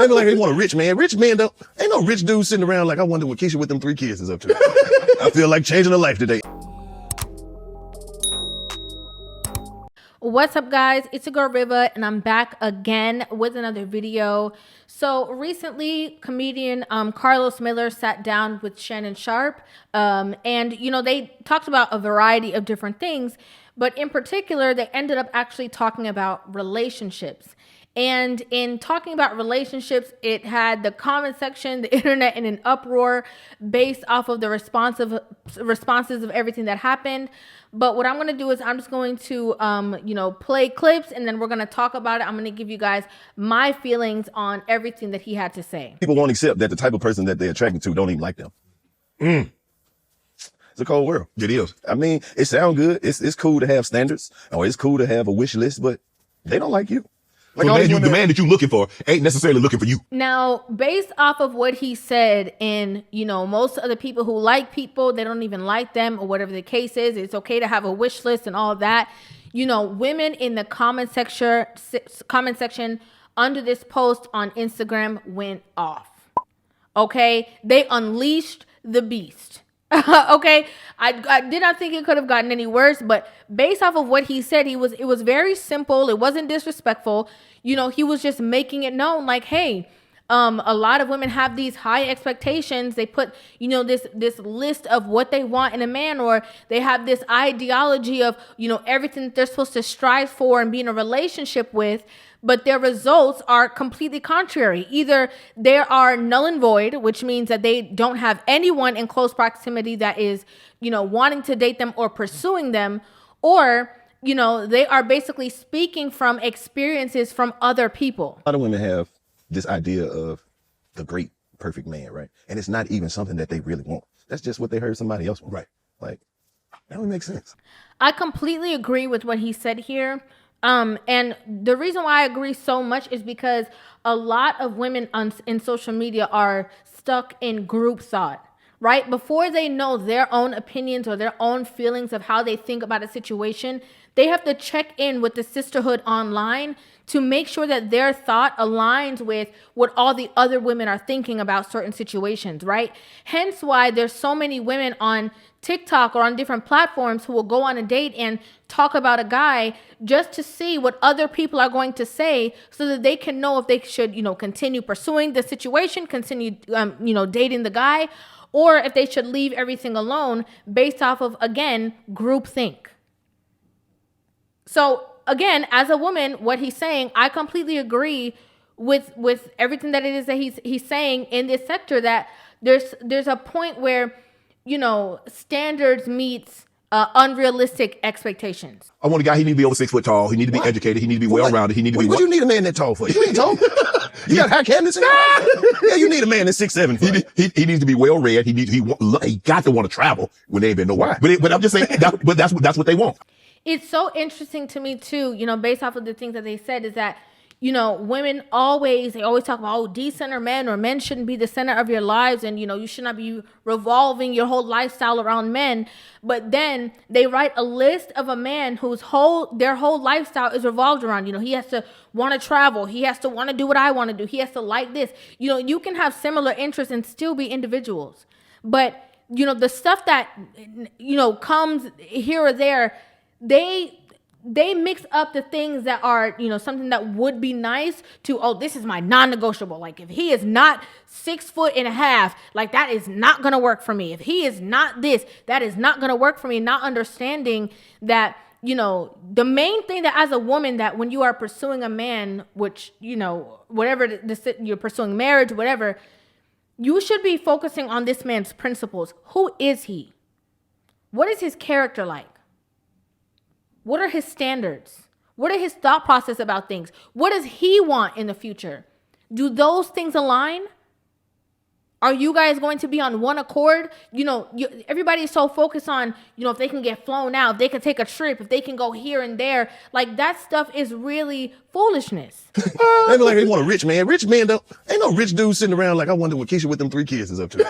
They be like, they want a rich man. Rich men don't, ain't no rich dude sitting around like, I wonder what Keisha with them 3 kids is up to. I feel like changing a life today. What's up, guys? It's your girl Rivah, and I'm back again with another video. So recently, comedian Carlos Miller sat down with Shannon Sharpe, and they talked about a variety of different things, but in particular, they ended up actually talking about relationships. And in talking about relationships, it had the comment section, the internet in an uproar based off of the responses of everything that happened. But what I'm going to do is I'm just going to, play clips, and then we're going to talk about it. I'm going to give you guys my feelings on everything that he had to say. People won't accept that the type of person that they're attracted to don't even like them. It's a cold world. It is. I mean, it sounds good. It's cool to have standards, or it's cool to have a wish list, but they don't like you. Like the man that you're looking for ain't necessarily looking for you. Now, based off of what he said, and most of the people who like people, they don't even like them, or whatever the case is. It's okay to have a wish list and all of that. Women in the comment section under this post on Instagram went off. Okay, they unleashed the beast. Okay, I did not think it could have gotten any worse, but based off of what he said, it was very simple. It wasn't disrespectful. He was just making it known, like, hey, a lot of women have these high expectations. They put, this list of what they want in a man, or they have this ideology of, everything that they're supposed to strive for and be in a relationship with, but their results are completely contrary. Either they are null and void, which means that they don't have anyone in close proximity that is, wanting to date them or pursuing them, or they are basically speaking from experiences from other people. A lot of women have this idea of the great, perfect man, right? And it's not even something that they really want. That's just what they heard somebody else want. Right. Like, that would make sense. I completely agree with what he said here. And the reason why I agree so much is because a lot of women in social media are stuck in group thought. Right? Before they know their own opinions or their own feelings of how they think about a situation, they have to check in with the sisterhood online to make sure that their thought aligns with what all the other women are thinking about certain situations, right? Hence why there's so many women on TikTok or on different platforms who will go on a date and talk about a guy just to see what other people are going to say, so that they can know if they should, continue pursuing the situation, continue, dating the guy, or if they should leave everything alone based off of, again, groupthink. So again, as a woman, what he's saying, I completely agree with everything that it is that he's saying in this sector, that there's a point where, standards meets unrealistic expectations. I want a guy, he need to be over 6 foot tall. He need to be educated. He need to be well-rounded. He need to be... What you need a man that tall for? You ain't tall. You got high cabinets in your house? Yeah, you need a man that's 6'7". He needs to be well-read. He got to want to travel when they ain't been nowhere. But I'm just saying, that's what they want. It's so interesting to me too, based off of the things that they said, is that, women always talk about, decenter men, or men shouldn't be the center of your lives, and, you should not be revolving your whole lifestyle around men. But then they write a list of a man whose their whole lifestyle is revolved around, he has to want to travel. He has to want to do what I want to do. He has to like this. You can have similar interests and still be individuals. But, the stuff that, comes here or there, they mix up the things that are, something that would be nice to, oh, this is my non-negotiable. Like, if he is not 6'1.5", like, that is not going to work for me. If he is not this, that is not going to work for me. Not understanding that, the main thing that, as a woman, that when you are pursuing a man, which, whatever you're pursuing, marriage, whatever, you should be focusing on this man's principles. Who is he? What is his character like? What are his standards? What are his thought process about things? What does he want in the future? Do those things align? Are you guys going to be on one accord? Everybody is so focused on, if they can get flown out, if they can take a trip, if they can go here and there. Like, that stuff is really foolishness. They be like, they want a rich man. Rich men don't, ain't no rich dude sitting around like, I wonder what Keisha with them 3 kids is up to.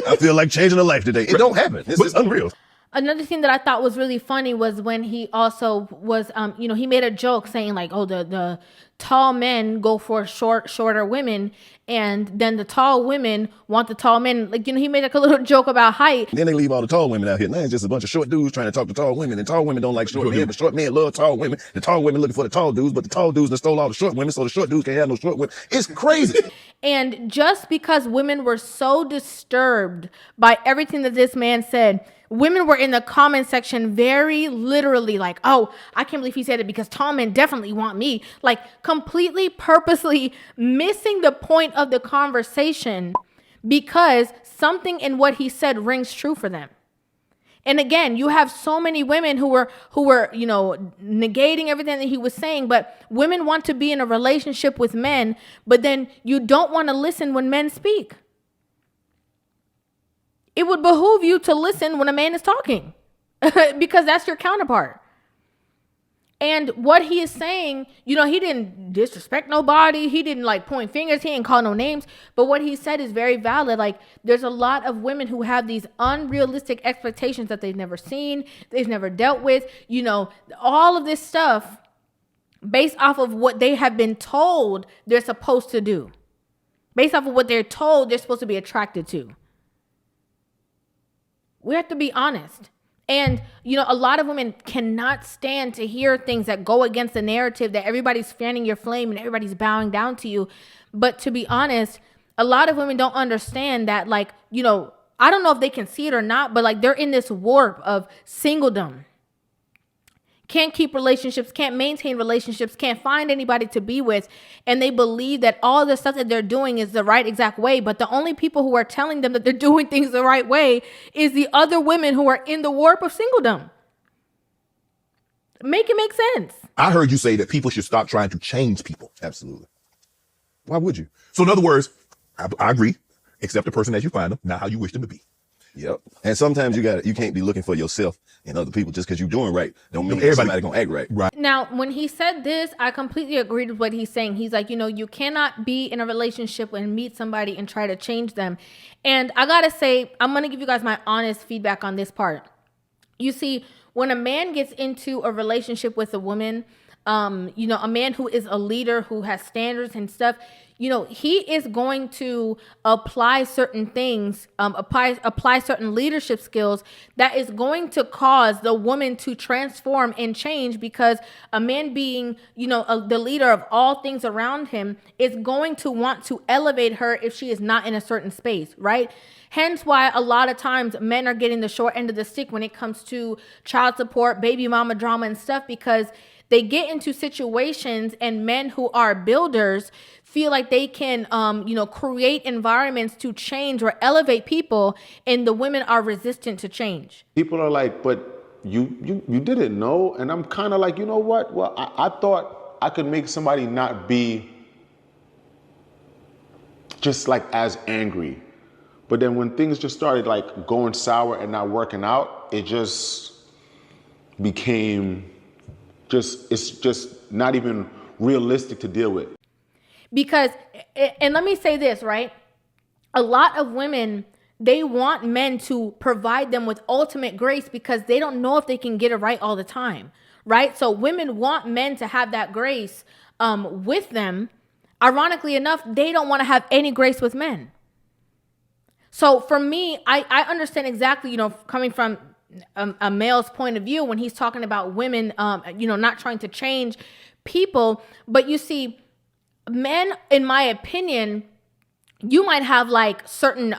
I feel like changing a life today. It don't happen. It's unreal. Another thing that I thought was really funny was when he also was, he made a joke saying like, oh, the tall men go for shorter women, and then the tall women want the tall men. Like, he made like a little joke about height. Then they leave all the tall women out here. Now it's just a bunch of short dudes trying to talk to tall women, and tall women don't like short men, but short men love tall women. The tall women looking for the tall dudes, but the tall dudes that stole all the short women, so the short dudes can't have no short women. It's crazy. And just because women were so disturbed by everything that this man said, women were in the comment section very literally like, oh, I can't believe he said it because tall men definitely want me. Like, completely purposely missing the point of the conversation because something in what he said rings true for them. And again, you have so many women who were, negating everything that he was saying, but women want to be in a relationship with men, but then you don't want to listen when men speak. It would behoove you to listen when a man is talking because that's your counterpart. And what he is saying, he didn't disrespect nobody. He didn't point fingers. He didn't call no names. But what he said is very valid. Like, there's a lot of women who have these unrealistic expectations that they've never seen, they've never dealt with, all of this stuff based off of what they have been told they're supposed to do, based off of what they're told they're supposed to be attracted to. We have to be honest. And, a lot of women cannot stand to hear things that go against the narrative that everybody's fanning your flame and everybody's bowing down to you. But to be honest, a lot of women don't understand that, I don't know if they can see it or not, but they're in this warp of singledom. Can't keep relationships, can't maintain relationships, can't find anybody to be with. And they believe that all the stuff that they're doing is the right exact way. But the only people who are telling them that they're doing things the right way is the other women who are in the warp of singledom. Make it make sense. I heard you say that people should stop trying to change people. Absolutely. Why would you? So in other words, I agree. Accept the person as you find them, not how you wish them to be. Yep. And sometimes you can't be looking for yourself in other people just because you're doing right. Don't mean everybody gonna act right. Right. Now, when he said this, I completely agreed with what he's saying. He's like, you cannot be in a relationship and meet somebody and try to change them. And I gotta say, I'm gonna give you guys my honest feedback on this part. You see, when a man gets into a relationship with a woman, a man who is a leader, who has standards and stuff, he is going to apply certain things, apply certain leadership skills that is going to cause the woman to transform and change, because a man being, the leader of all things around him is going to want to elevate her if she is not in a certain space, right? Hence why a lot of times men are getting the short end of the stick when it comes to child support, baby mama drama and stuff, because they get into situations and men who are builders feel like they can, create environments to change or elevate people, and the women are resistant to change. People are like, but you didn't know. And I'm kind of like, you know what? Well, I thought I could make somebody not be just as angry. But then when things just started going sour and not working out, it just became it's just not even realistic to deal with. Because, and let me say this, right? A lot of women, they want men to provide them with ultimate grace because they don't know if they can get it right all the time, right? So women want men to have that grace with them. Ironically enough, they don't want to have any grace with men. So for me, I understand exactly, coming from a male's point of view when he's talking about women, not trying to change people. But you see, men, in my opinion, you might have certain,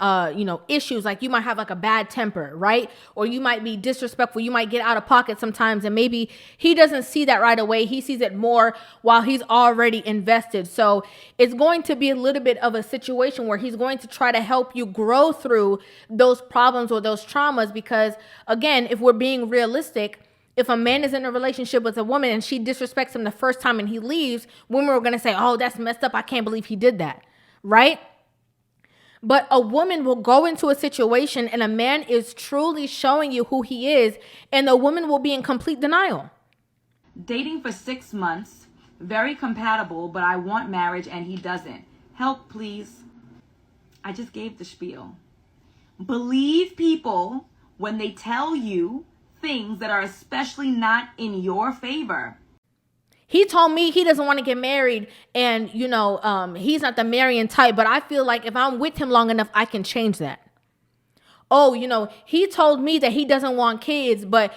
issues. You might have a bad temper, right? Or you might be disrespectful. You might get out of pocket sometimes. And maybe he doesn't see that right away. He sees it more while he's already invested. So it's going to be a little bit of a situation where he's going to try to help you grow through those problems or those traumas. Because again, if we're being realistic, if a man is in a relationship with a woman and she disrespects him the first time and he leaves, women are going to say, oh, that's messed up. I can't believe he did that. Right? But a woman will go into a situation and a man is truly showing you who he is, and the woman will be in complete denial. Dating for 6 months, very compatible, but I want marriage and he doesn't. Help, please. I just gave the spiel. Believe people when they tell you things that are especially not in your favor. He told me he doesn't want to get married and, you know, he's not the marrying type, but I feel like if I'm with him long enough, I can change that. Oh, you know, he told me that he doesn't want kids, but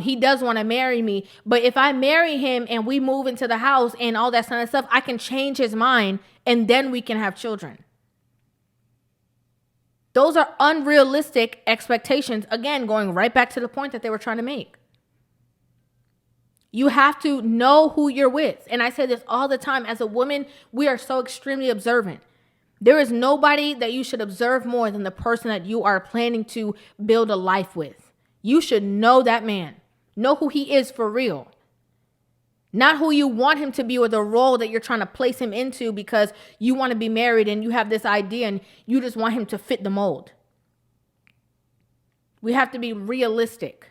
he does want to marry me. But if I marry him and we move into the house and all that kind of stuff, I can change his mind and then we can have children. Those are unrealistic expectations. Again, going right back to the point that they were trying to make. You have to know who you're with. And I say this all the time. As a woman, we are so extremely observant. There is nobody that you should observe more than the person that you are planning to build a life with. You should know that man. Know who he is for real. Not who you want him to be or the role that you're trying to place him into because you want to be married and you have this idea and you just want him to fit the mold. We have to be realistic.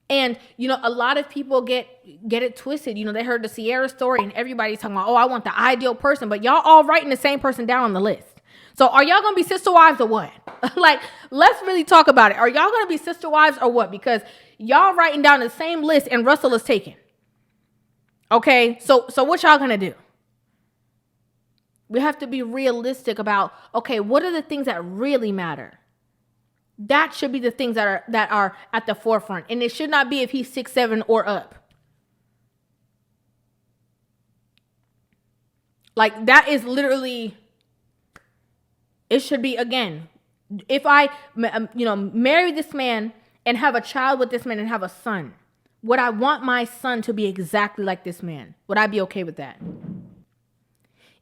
And, you know, a lot of people get it twisted. You know, they heard the Sierra story and everybody's talking about, oh, I want the ideal person. But y'all all writing the same person down on the list. So are y'all going to be sister wives or what? Like, let's really talk about it. Are y'all going to be sister wives or what? Because y'all writing down the same list and Russell is taken. Okay, so what y'all going to do? We have to be realistic about, okay, what are the things that really matter? That should be the things that are at the forefront. And it should not be if he's 6'7" or up. Like, that is literally, it should be, again, if I, you know, marry this man and have a child with this man and have a son, would I want my son to be exactly like this man? Would I be okay with that?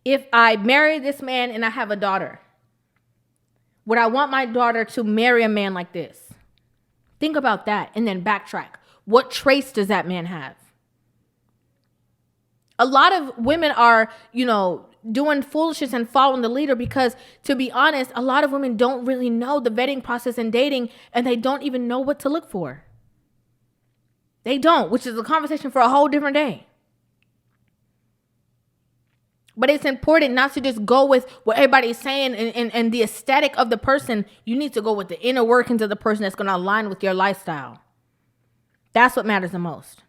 If I marry this man and I have a daughter, would I want my daughter to marry a man like this? Think about that and then backtrack. What traits does that man have? A lot of women are, you know, doing foolishness and following the leader because, to be honest, a lot of women don't really know the vetting process and dating, and they don't even know what to look for. They don't, which is a conversation for a whole different day. But it's important not to just go with what everybody's saying and the aesthetic of the person. You need to go with the inner workings of the person that's going to align with your lifestyle. That's what matters the most.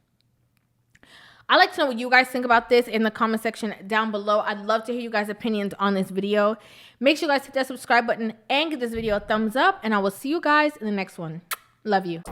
I'd like to know what you guys think about this in the comment section down below. I'd love to hear you guys' opinions on this video. Make sure you guys hit that subscribe button and give this video a thumbs up. And I will see you guys in the next one. Love you.